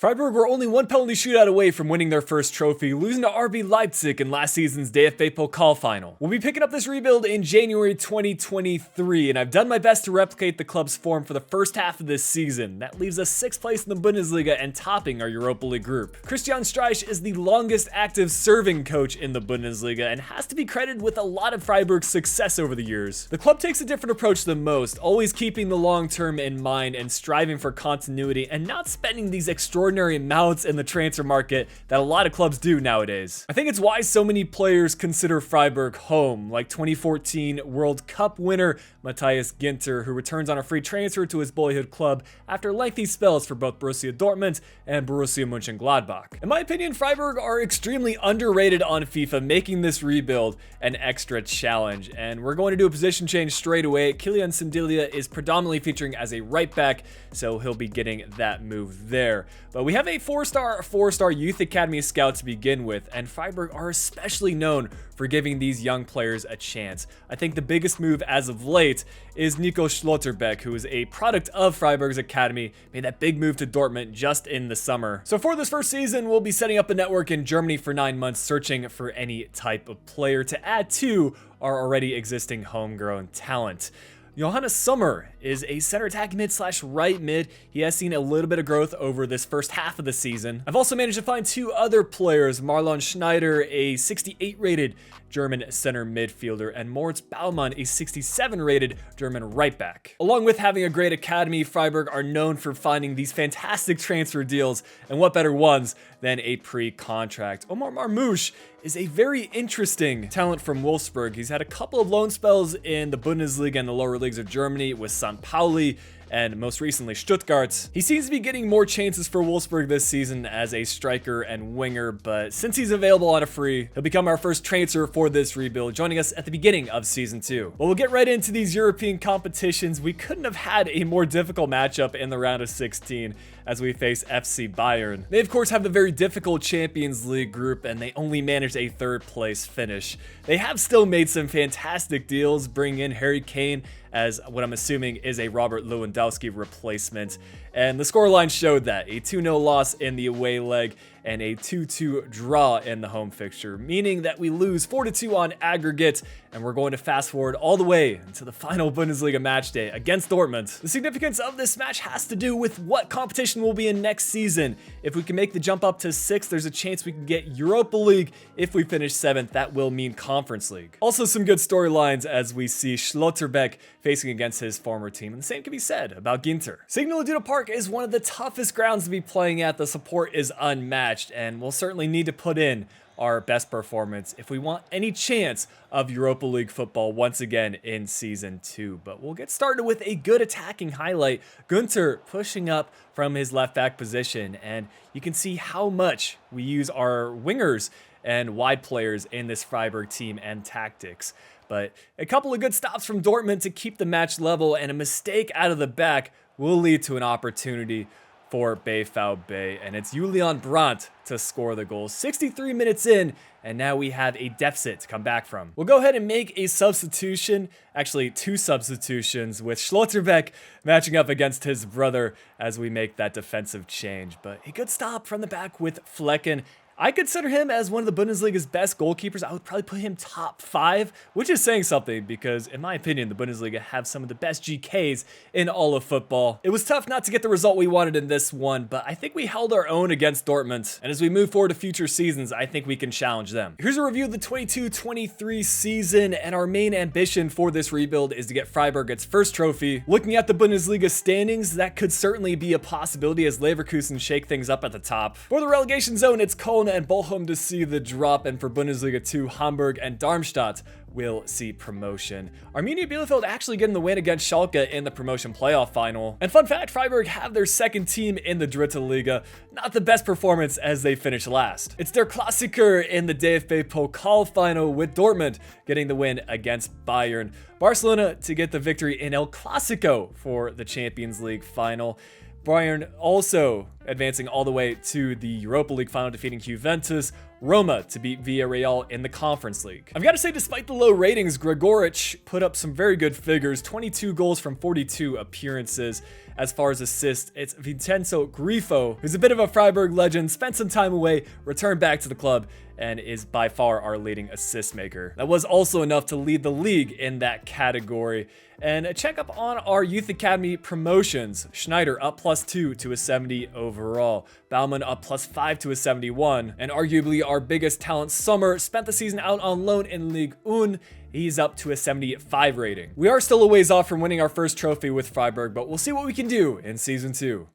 Freiburg were only one penalty shootout away from winning their first trophy, losing to RB Leipzig in last season's DFB Pokal Final. We'll be picking up this rebuild in January 2023, and I've done my best to replicate the club's form for the first half of this season. That leaves us 6th place in the Bundesliga and topping our Europa League group. Christian Streich is the longest active serving coach in the Bundesliga and has to be credited with a lot of Freiburg's success over the years. The club takes a different approach than most, always keeping the long term in mind and striving for continuity and not spending these extraordinary amounts in the transfer market that a lot of clubs do nowadays. I think it's why so many players consider Freiburg home, like 2014 World Cup winner Matthias Ginter, who returns on a free transfer to his boyhood club after lengthy spells for both Borussia Dortmund and Borussia Mönchengladbach. In my opinion, Freiburg are extremely underrated on FIFA, making this rebuild an extra challenge, and we're going to do a position change straight away. Kylian Sindilia is predominantly featuring as a right back, so he'll be getting that move there. But we have a 4-star youth academy scout to begin with, and Freiburg are especially known for giving these young players a chance. I think the biggest move as of late is Nico Schlotterbeck, who is a product of Freiburg's academy, made that big move to Dortmund just in the summer. So for this first season, we'll be setting up a network in Germany for 9 months, searching for any type of player to add to our already existing homegrown talent. Johannes Sommer is a center attack mid / right mid. He has seen a little bit of growth over this first half of the season. I've also managed to find 2 other players, Marlon Schneider, a 68 rated German center midfielder, and Moritz Baumann, a 67 rated German right back. Along with having a great academy, Freiburg are known for finding these fantastic transfer deals, and what better ones than a pre-contract. Omar Marmoush is a very interesting talent from Wolfsburg. He's had a couple of loan spells in the Bundesliga and the lower leagues of Germany with St. Pauli and most recently Stuttgart. He seems to be getting more chances for Wolfsburg this season as a striker and winger, but since he's available on a free, he'll become our first transfer for this rebuild, joining us at the beginning of Season 2. Well, we'll get right into these European competitions. We couldn't have had a more difficult matchup in the round of 16 as we face FC Bayern. They, of course, have the very difficult Champions League group, and they only managed a 3rd place finish. They have still made some fantastic deals, bringing in Harry Kane as what I'm assuming is a Robert Lewandowski replacement. And the scoreline showed that, a 2-0 loss in the away leg and a 2-2 draw in the home fixture, meaning that we lose 4-2 on aggregate, and we're going to fast forward all the way into the final Bundesliga match day against Dortmund. The significance of this match has to do with what competition we'll be in next season. If we can make the jump up to 6th, there's a chance we can get Europa League. If we finish 7th, that will mean Conference League. Also some good storylines as we see Schlotterbeck facing against his former team, and the same can be said about Ginter. Signal Iduna Park is one of the toughest grounds to be playing at. The support is unmatched, and we'll certainly need to put in our best performance if we want any chance of Europa League football once again in Season 2. But we'll get started with a good attacking highlight. Gunter pushing up from his left back position, and you can see how much we use our wingers and wide players in this Freiburg team and tactics. But a couple of good stops from Dortmund to keep the match level, and a mistake out of the back will lead to an opportunity for BVB, and it's Julian Brandt to score the goal. 63 minutes in, and now we have a deficit to come back from. We'll go ahead and make a substitution, actually 2 substitutions, with Schlotterbeck matching up against his brother as we make that defensive change. But a good stop from the back with Flecken. I consider him as one of the Bundesliga's best goalkeepers. I would probably put him top 5, which is saying something because, in my opinion, the Bundesliga have some of the best GKs in all of football. It was tough not to get the result we wanted in this one, but I think we held our own against Dortmund. And as we move forward to future seasons, I think we can challenge them. Here's a review of the 22-23 season, and our main ambition for this rebuild is to get Freiburg its first trophy. Looking at the Bundesliga standings, that could certainly be a possibility as Leverkusen shake things up at the top. For the relegation zone, it's Köln and Bochum to see the drop, and for Bundesliga 2, Hamburg and Darmstadt will see promotion. Arminia Bielefeld actually getting the win against Schalke in the promotion playoff final. And fun fact, Freiburg have their 2nd team in the Dritte Liga. Not the best performance as they finished last. It's their Klassiker in the DFB Pokal Final with Dortmund getting the win against Bayern. Barcelona to get the victory in El Clasico for the Champions League final. Bayern also advancing all the way to the Europa League final, defeating Juventus, Roma to beat Villarreal in the Conference League. I've got to say, despite the low ratings, Gregoric put up some very good figures, 22 goals from 42 appearances. As far as assists, it's Vincenzo Grifo, who's a bit of a Freiburg legend, spent some time away, returned back to the club, and is by far our leading assist maker. That was also enough to lead the league in that category. And a checkup on our Youth Academy promotions. Schneider up +2 to a 70 overall. Baumann up +5 to a 71. And arguably our biggest talent, Sommer, spent the season out on loan in Ligue 1. He's up to a 75 rating. We are still a ways off from winning our first trophy with Freiburg, but we'll see what we can do in Season 2.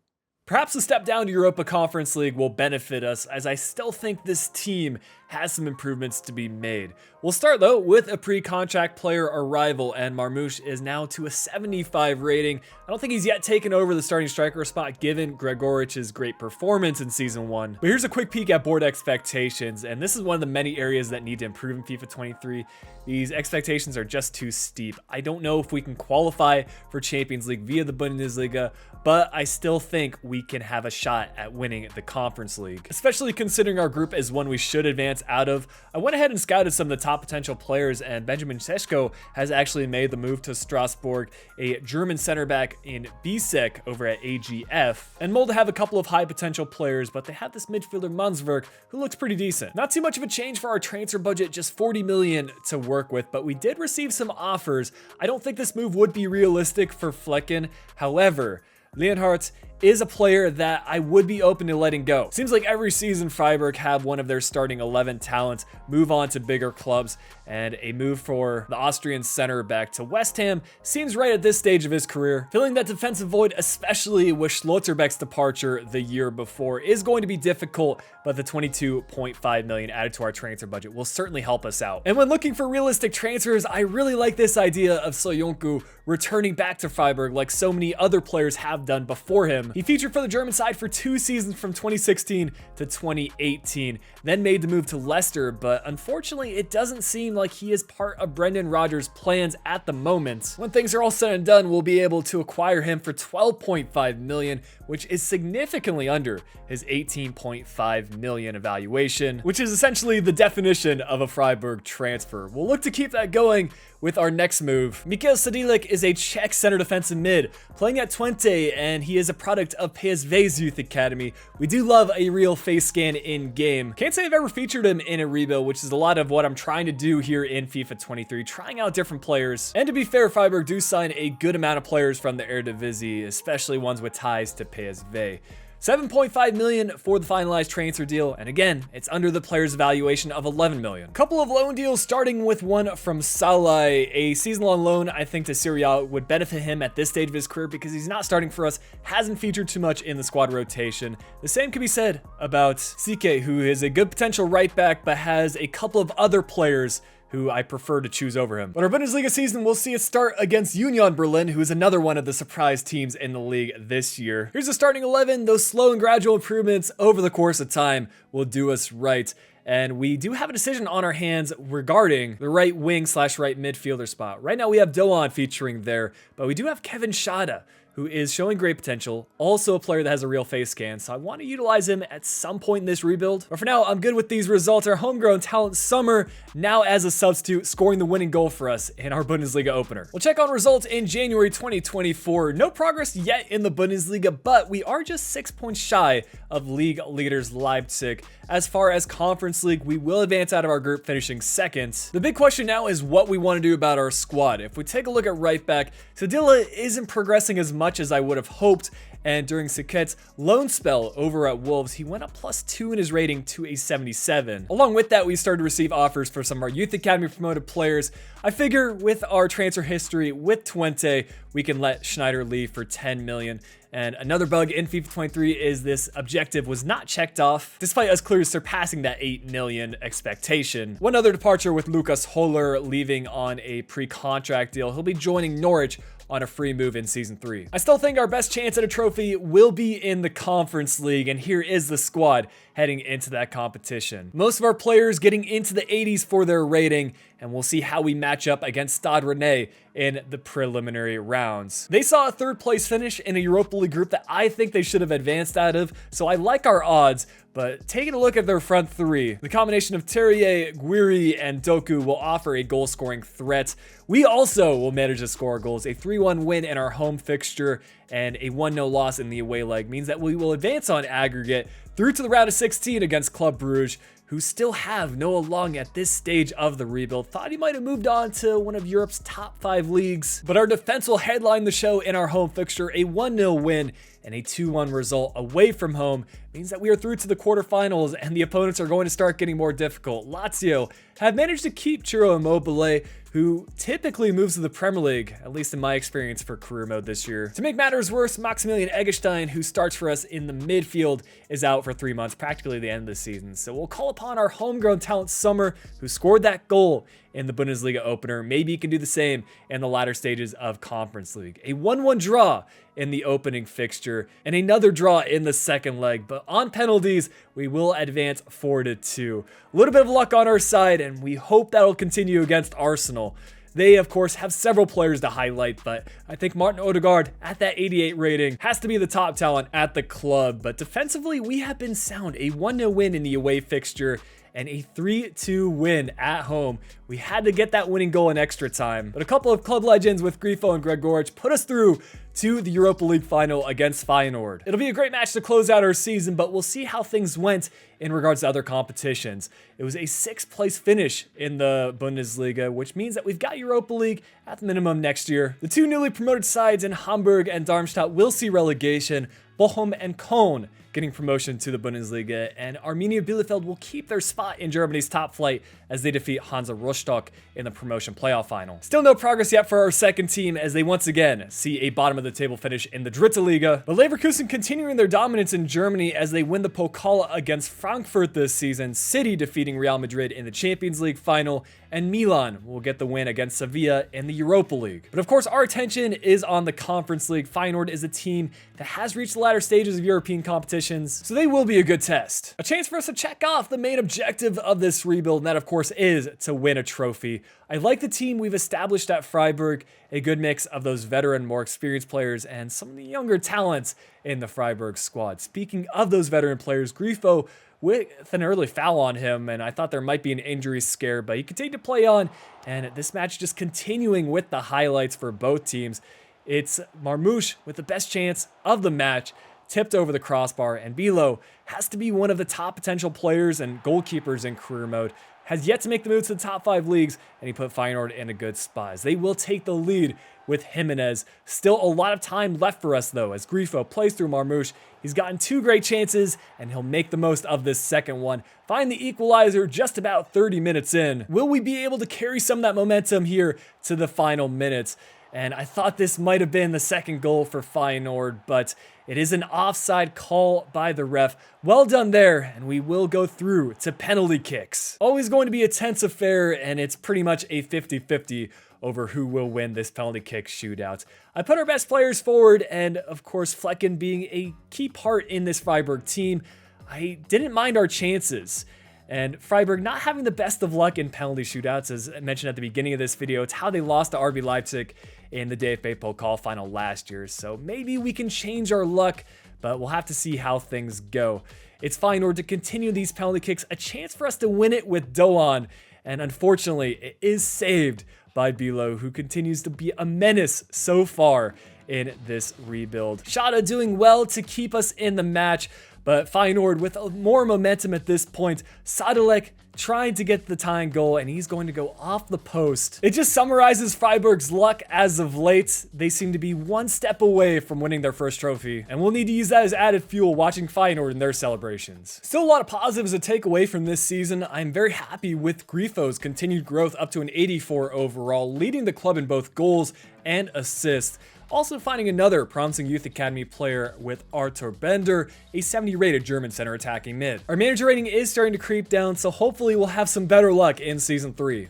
Perhaps a step down to Europa Conference League will benefit us, as I still think this team has some improvements to be made. We'll start though with a pre-contract player arrival, and Marmouche is now to a 75 rating. I don't think he's yet taken over the starting striker spot given Gregoric's great performance in Season 1. But here's a quick peek at board expectations, and this is one of the many areas that need to improve in FIFA 23. These expectations are just too steep. I don't know if we can qualify for Champions League via the Bundesliga, but I still think we can have a shot at winning the Conference League, especially considering our group is one we should advance out of. I went ahead and scouted some of the top potential players, and Benjamin Seschko has actually made the move to Strasbourg, a German center back in BSEC over at AGF. And Molde have a couple of high potential players, but they have this midfielder Manswerk who looks pretty decent. Not too much of a change for our transfer budget, just 40 million to work with, but we did receive some offers. I don't think this move would be realistic for Flecken. However, Leonhardt is a player that I would be open to letting go. Seems like every season Freiburg have one of their starting 11 talents move on to bigger clubs, and a move for the Austrian center back to West Ham seems right at this stage of his career. Filling that defensive void, especially with Schlotterbeck's departure the year before, is going to be difficult, but the 22.5 million added to our transfer budget will certainly help us out. And when looking for realistic transfers, I really like this idea of Soyuncu returning back to Freiburg like so many other players have done before him. He featured for the German side for 2 seasons from 2016 to 2018, then made the move to Leicester, but unfortunately it doesn't seem like he is part of Brendan Rodgers' plans at the moment. When things are all said and done, we'll be able to acquire him for 12.5 million, which is significantly under his 18.5 million evaluation, which is essentially the definition of a Freiburg transfer. We'll look to keep that going with our next move. Mikhail Sadilek is a Czech center defensive mid, playing at Twente, and he is a product of PSV's Youth Academy. We do love a real face scan in-game. Can't say I've ever featured him in a rebuild, which is a lot of what I'm trying to do here in FIFA 23, trying out different players. And to be fair, Freiburg do sign a good amount of players from the Eredivisie, especially ones with ties to PSV. 7.5 million for the finalized transfer deal, and again, it's under the player's valuation of 11 million. Couple of loan deals, starting with one from Salai, a season-long loan. I think to Syria would benefit him at this stage of his career because he's not starting for us, hasn't featured too much in the squad rotation. The same can be said about Sike, who is a good potential right back, but has a couple of other players who I prefer to choose over him. But our Bundesliga season will see it start against Union Berlin, who is another one of the surprise teams in the league this year. Here's the starting 11. Those slow and gradual improvements over the course of time will do us right. And we do have a decision on our hands regarding the right wing / right midfielder spot. Right now we have Doan featuring there, but we do have Kevin Schade, who is showing great potential, also a player that has a real face scan, so I want to utilize him at some point in this rebuild. But for now, I'm good with these results. Our homegrown talent, Sommer, now as a substitute, scoring the winning goal for us in our Bundesliga opener. We'll check on results in January 2024. No progress yet in the Bundesliga, but we are just 6 points shy of league leaders Leipzig. As far as Conference League, we will advance out of our group, finishing second. The big question now is what we want to do about our squad. If we take a look at right back, Sadilla isn't progressing as much as I would have hoped, and during Saket's loan spell over at Wolves, he went up +2 in his rating to a 77. Along with that, we started to receive offers for some of our Youth Academy promoted players. I figure with our transfer history with Twente, we can let Schneider leave for 10 million. And another bug in FIFA 23 is this objective was not checked off, despite us clearly surpassing that 8 million expectation. One other departure with Lucas Holler leaving on a pre-contract deal. He'll be joining Norwich on a free move in Season 3. I still think our best chance at a trophy will be in the Conference League, and here is the squad heading into that competition. Most of our players getting into the 80s for their rating, and we'll see how we match up against Stade Rennais in the preliminary rounds. They saw a third place finish in a Europa League group that I think they should have advanced out of, so I like our odds. But taking a look at their front three, the combination of Terrier, Guiri, and Doku will offer a goal-scoring threat. We also will manage to score goals. A 3-1 win in our home fixture and a 1-0 loss in the away leg means that we will advance on aggregate through to the round of 16 against Club Brugge, who still have Noah Long at this stage of the rebuild. Thought he might have moved on to one of Europe's top 5 leagues. But our defense will headline the show in our home fixture. A 1-0 win and a 2-1 result away from home means that we are through to the quarterfinals, and the opponents are going to start getting more difficult. Lazio have managed to keep Ciro Immobile, who typically moves to the Premier League, at least in my experience for career mode this year. To make matters worse, Maximilian Eggestein, who starts for us in the midfield, is out for 3 months, practically the end of the season. So we'll call upon our homegrown talent Sommer, who scored that goal in the Bundesliga opener. Maybe he can do the same in the latter stages of Conference League. A 1-1 draw in the opening fixture and another draw in the second leg, but on penalties we will advance 4-2. A little bit of luck on our side, and we hope that'll continue against Arsenal. They, of course, have several players to highlight, but I think Martin Odegaard at that 88 rating has to be the top talent at the club. But defensively, we have been sound. A 1-0 win in the away fixture and a 3-2 win at home. We had to get that winning goal in extra time, but a couple of club legends with Grifo and Gregoric put us through to the Europa League final against Feyenoord. It'll be a great match to close out our season, but we'll see how things went in regards to other competitions. It was a 6th place finish in the Bundesliga, which means that we've got Europa League at the minimum next year. The two newly promoted sides in Hamburg and Darmstadt will see relegation. Bochum and Köln getting promotion to the Bundesliga, and Arminia Bielefeld will keep their spot in Germany's top flight as they defeat Hansa Rostock in the promotion playoff final. Still no progress yet for our second team, as they once again see a bottom of the table finish in the Dritte Liga, but Leverkusen continuing their dominance in Germany as they win the Pokal against Frankfurt this season, City defeating Real Madrid in the Champions League final, and Milan will get the win against Sevilla in the Europa League. But of course, our attention is on the Conference League. Feyenoord is a team that has reached the latter stages of European competitions, so they will be a good test. A chance for us to check off the main objective of this rebuild, and that of course is to win a trophy. I like the team we've established at Freiburg, a good mix of those veteran, more experienced players and some of the younger talents in the Freiburg squad. Speaking of those veteran players, Grifo with an early foul on him, and I thought there might be an injury scare, but he continued to play on, and this match just continuing with the highlights for both teams. It's Marmoush with the best chance of the match, tipped over the crossbar, and Bilo has to be one of the top potential players and goalkeepers in career mode. Has yet to make the move to the top 5 leagues, and he put Feyenoord in a good spot as they will take the lead with Jimenez. Still a lot of time left for us though, as Grifo plays through Marmoush. He's gotten 2 great chances, and he'll make the most of this second one. Find the equalizer just about 30 minutes in. Will we be able to carry some of that momentum here to the final minutes? And I thought this might have been the second goal for Feyenoord, but it is an offside call by the ref. Well done there, and we will go through to penalty kicks. Always going to be a tense affair, and it's pretty much a 50-50 over who will win this penalty kick shootout. I put our best players forward, and of course Flecken being a key part in this Freiburg team, I didn't mind our chances. And Freiburg not having the best of luck in penalty shootouts, as I mentioned at the beginning of this video. It's how they lost to RB Leipzig in the DFB Pokal Final last year. So maybe we can change our luck, but we'll have to see how things go. It's Feyenoord to continue these penalty kicks, a chance for us to win it with Doan. And unfortunately, it is saved by Bilo, who continues to be a menace so far in this rebuild. Shada doing well to keep us in the match, but Feyenoord with more momentum at this point. Sadilek trying to get the tying goal, and he's going to go off the post. It just summarizes Freiburg's luck as of late. They seem to be one step away from winning their first trophy, and we'll need to use that as added fuel watching Feyenoord in their celebrations. Still a lot of positives to take away from this season. I'm very happy with Grifo's continued growth up to an 84 overall, leading the club in both goals and assists. Also finding another promising youth academy player with Arthur Bender, a 70 rated German center attacking mid. Our manager rating is starting to creep down, so hopefully we'll have some better luck in season 3.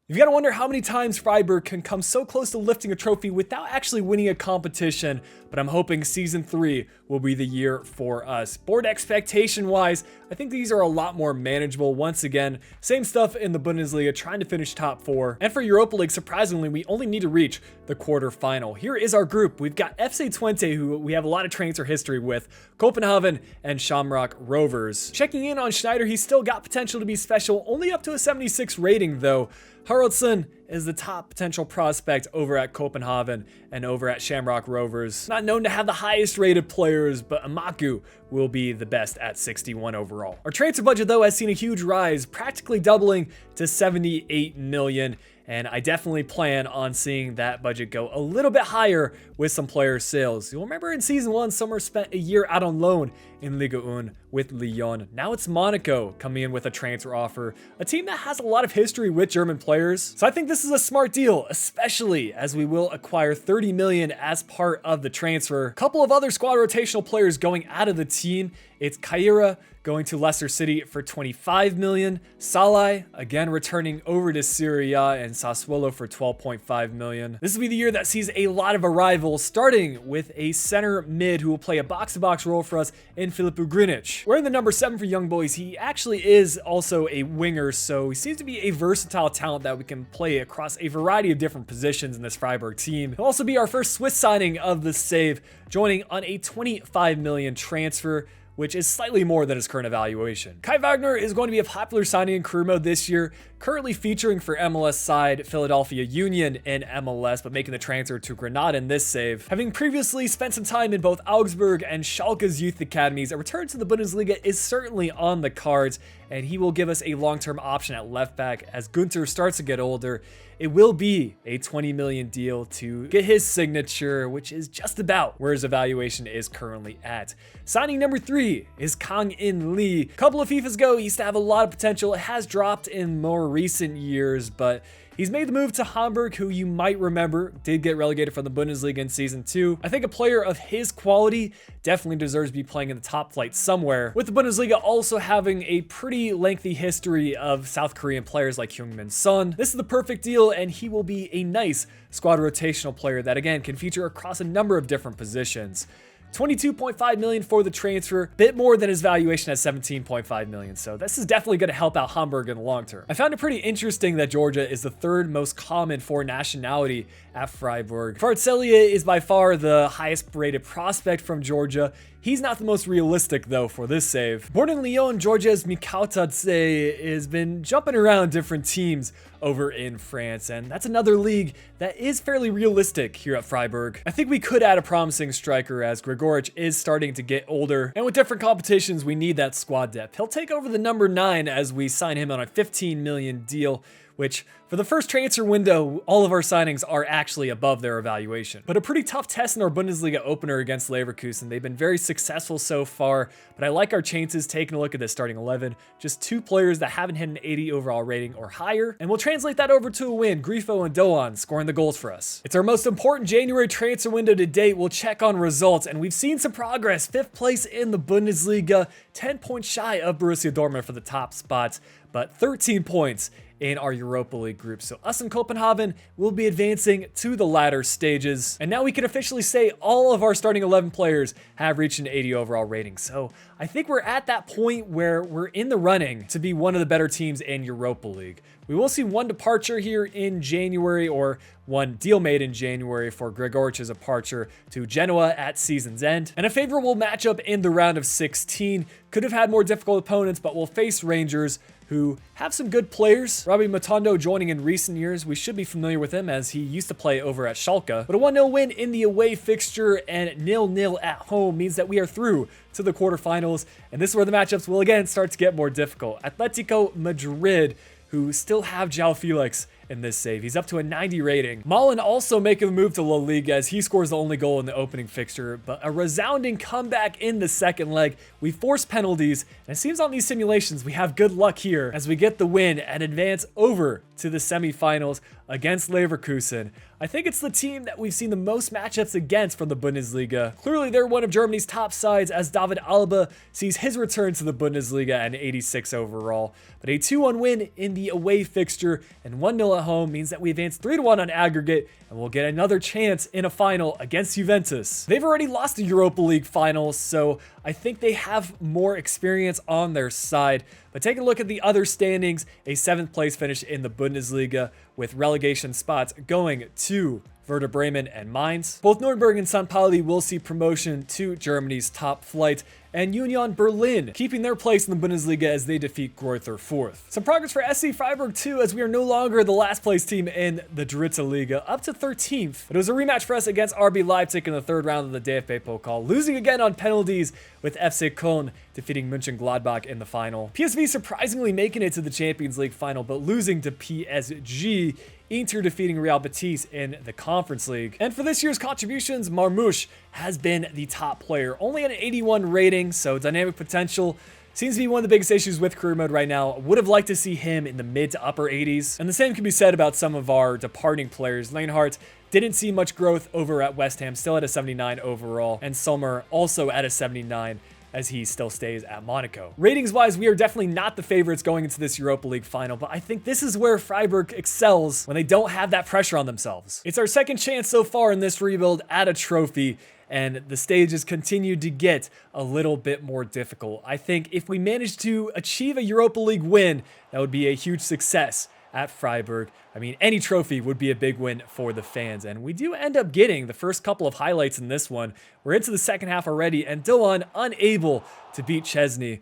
You've got to wonder how many times Freiburg can come so close to lifting a trophy without actually winning a competition, but I'm hoping season 3 will be the year for us. Board expectation wise, I think these are a lot more manageable. Once again, same stuff in the Bundesliga, trying to finish top 4. And for Europa League, surprisingly, we only need to reach the quarterfinal. Here is our group. We've got FC Twente, who we have a lot of transfer history with, Copenhagen, and Shamrock Rovers. Checking in on Schneider, he's still got potential to be special, only up to a 76 rating though. Haraldson is the top potential prospect over at Copenhagen and over at Shamrock Rovers. Not known to have the highest rated players, but Amaku will be the best at 61 overall. Our transfer budget though has seen a huge rise, practically doubling to 78 million. And I definitely plan on seeing that budget go a little bit higher with some player sales. You'll remember in season 1, Sommer spent a year out on loan in Ligue 1 with Lyon. Now it's Monaco coming in with a transfer offer, a team that has a lot of history with German players. So I think this is a smart deal, especially as we will acquire 30 million as part of the transfer. A couple of other squad rotational players going out of the team. It's Kaira going to Leicester City for 25 million. Salai, again, returning over to Syria and Sassuolo for 12.5 million. This will be the year that sees a lot of arrivals, starting with a center mid who will play a box-to-box role for us in Filip Ugrinic. Wearing the number 7 for Young Boys, he actually is also a winger, so he seems to be a versatile talent that we can play across a variety of different positions in this Freiburg team. He'll also be our first Swiss signing of the save, joining on a 25 million transfer, which is slightly more than his current evaluation. Kai Wagner is going to be a popular signing in career mode this year, currently featuring for MLS side Philadelphia Union in MLS, but making the transfer to Granada in this save. Having previously spent some time in both Augsburg and Schalke's youth academies, a return to the Bundesliga is certainly on the cards, and he will give us a long-term option at left back as Günther starts to get older. It will be a 20 million deal to get his signature, which is just about where his evaluation is currently at. Signing number 3 is Kang In Lee. A couple of FIFAs ago, he used to have a lot of potential. It has dropped in more recent years, but he's made the move to Hamburg, who you might remember did get relegated from the Bundesliga in season 2. I think a player of his quality definitely deserves to be playing in the top flight somewhere, with the Bundesliga also having a pretty lengthy history of South Korean players like Heung-min Son. This is the perfect deal, and he will be a nice squad rotational player that again can feature across a number of different positions. 22.5 million for the transfer, bit more than his valuation at 17.5 million. So this is definitely going to help out Hamburg in the long term. I found it pretty interesting that Georgia is the 3rd most common foreign nationality at Freiburg. Kvaratskhelia is by far the highest rated prospect from Georgia. He's not the most realistic though for this save. Born in Lyon, Georgia's Mikhail Tadze has been jumping around different teams over in France, and that's another league that is fairly realistic here at Freiburg. I think we could add a promising striker as Gregoric is starting to get older, and with different competitions we need that squad depth. He'll take over the number 9 as we sign him on a 15 million deal, which for the first transfer window, all of our signings are actually above their evaluation. But a pretty tough test in our Bundesliga opener against Leverkusen. They've been very successful so far, but I like our chances taking a look at this starting 11. Just 2 players that haven't hit an 80 overall rating or higher, and we'll translate that over to a win. Grifo and Doan scoring the goals for us. It's our most important January transfer window to date. We'll check on results, and we've seen some progress. 5th place in the Bundesliga, 10 points shy of Borussia Dortmund for the top spots, but 13 points in our Europa League group. So us and Copenhagen will be advancing to the latter stages. And now we can officially say all of our starting 11 players have reached an 80 overall rating. So I think we're at that point where we're in the running to be one of the better teams in Europa League. We will see one departure here in January, or one deal made in January for Gregoric's departure to Genoa at season's end. And a favorable matchup in the round of 16. Could have had more difficult opponents, but we'll face Rangers, who have some good players. Robbie Matondo joining in recent years. We should be familiar with him as he used to play over at Schalke. But a 1-0 win in the away fixture and 0-0 at home means that we are through to the quarterfinals. And this is where the matchups will again start to get more difficult. Atletico Madrid, who still have João Felix in this save. He's up to a 90 rating. Malen also making the move to La Liga as he scores the only goal in the opening fixture, but a resounding comeback in the second leg. We force penalties, and it seems on these simulations we have good luck here as we get the win and advance over to the semifinals against Leverkusen. I think it's the team that we've seen the most matchups against from the Bundesliga. Clearly, they're one of Germany's top sides as David Alaba sees his return to the Bundesliga at 86 overall. But a 2-1 win in the away fixture and 1-0 at home means that we advance 3-1 on aggregate and we'll get another chance in a final against Juventus. They've already lost the Europa League final, so I think they have more experience on their side. But take a look at the other standings, a 7th place finish in the Bundesliga with relegation spots going to Werder Bremen and Mainz. Both Nuremberg and St. Pauli will see promotion to Germany's top flight, and Union Berlin keeping their place in the Bundesliga as they defeat Greuther 4th. Some progress for SC Freiburg too, as we are no longer the last place team in the Dritte Liga, up to 13th. But it was a rematch for us against RB Leipzig in the 3rd round of the DFB Pokal, losing again on penalties with FC Köln defeating Mönchengladbach in the final. PSV surprisingly making it to the Champions League final, but losing to PSG. Inter defeating Real Betis in the Conference League. And for this year's contributions, Marmoush has been the top player. Only at an 81 rating, so dynamic potential. Seems to be one of the biggest issues with career mode right now. Would have liked to see him in the mid to upper 80s. And the same can be said about some of our departing players. Lainhart didn't see much growth over at West Ham, still at a 79 overall. And Sommer also at a 79. As he still stays at Monaco. Ratings-wise, we are definitely not the favorites going into this Europa League final, but I think this is where Freiburg excels when they don't have that pressure on themselves. It's our second chance so far in this rebuild at a trophy, and the stages continue to get a little bit more difficult. I think if we manage to achieve a Europa League win, that would be a huge success at Freiburg. I mean, any trophy would be a big win for the fans, and we do end up getting the first couple of highlights in this one. We're into the second half already, and Doan unable to beat Chesney.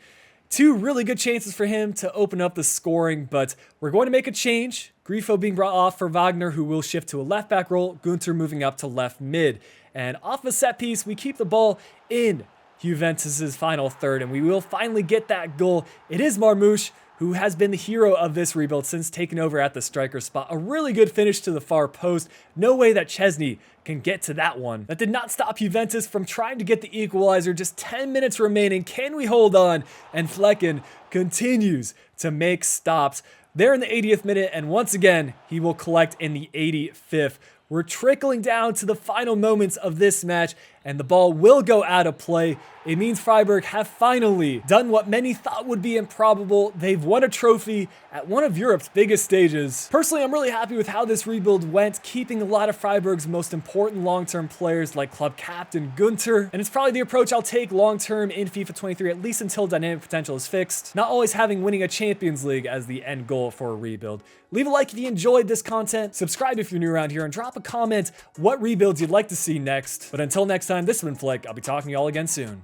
2 really good chances for him to open up the scoring, but we're going to make a change. Grifo being brought off for Wagner, who will shift to a left back role, Gunter moving up to left mid. And off a set piece, we keep the ball in Juventus's final third, and we will finally get that goal. It is Marmoush, who has been the hero of this rebuild since taking over at the striker spot. A really good finish to the far post. No way that Chesney can get to that one. That did not stop Juventus from trying to get the equalizer. Just 10 minutes remaining. Can we hold on? And Flecken continues to make stops. There in the 80th minute, and once again, he will collect in the 85th. We're trickling down to the final moments of this match, and the ball will go out of play. It means Freiburg have finally done what many thought would be improbable. They've won a trophy at one of Europe's biggest stages. Personally, I'm really happy with how this rebuild went, keeping a lot of Freiburg's most important long-term players like club captain Gunter. And it's probably the approach I'll take long-term in FIFA 23, at least until dynamic potential is fixed. Not always having winning a Champions League as the end goal for a rebuild. Leave a like if you enjoyed this content, subscribe if you're new around here, and drop a comment what rebuilds you'd like to see next. But until next time, this has been Flick. I'll be talking to y'all again soon.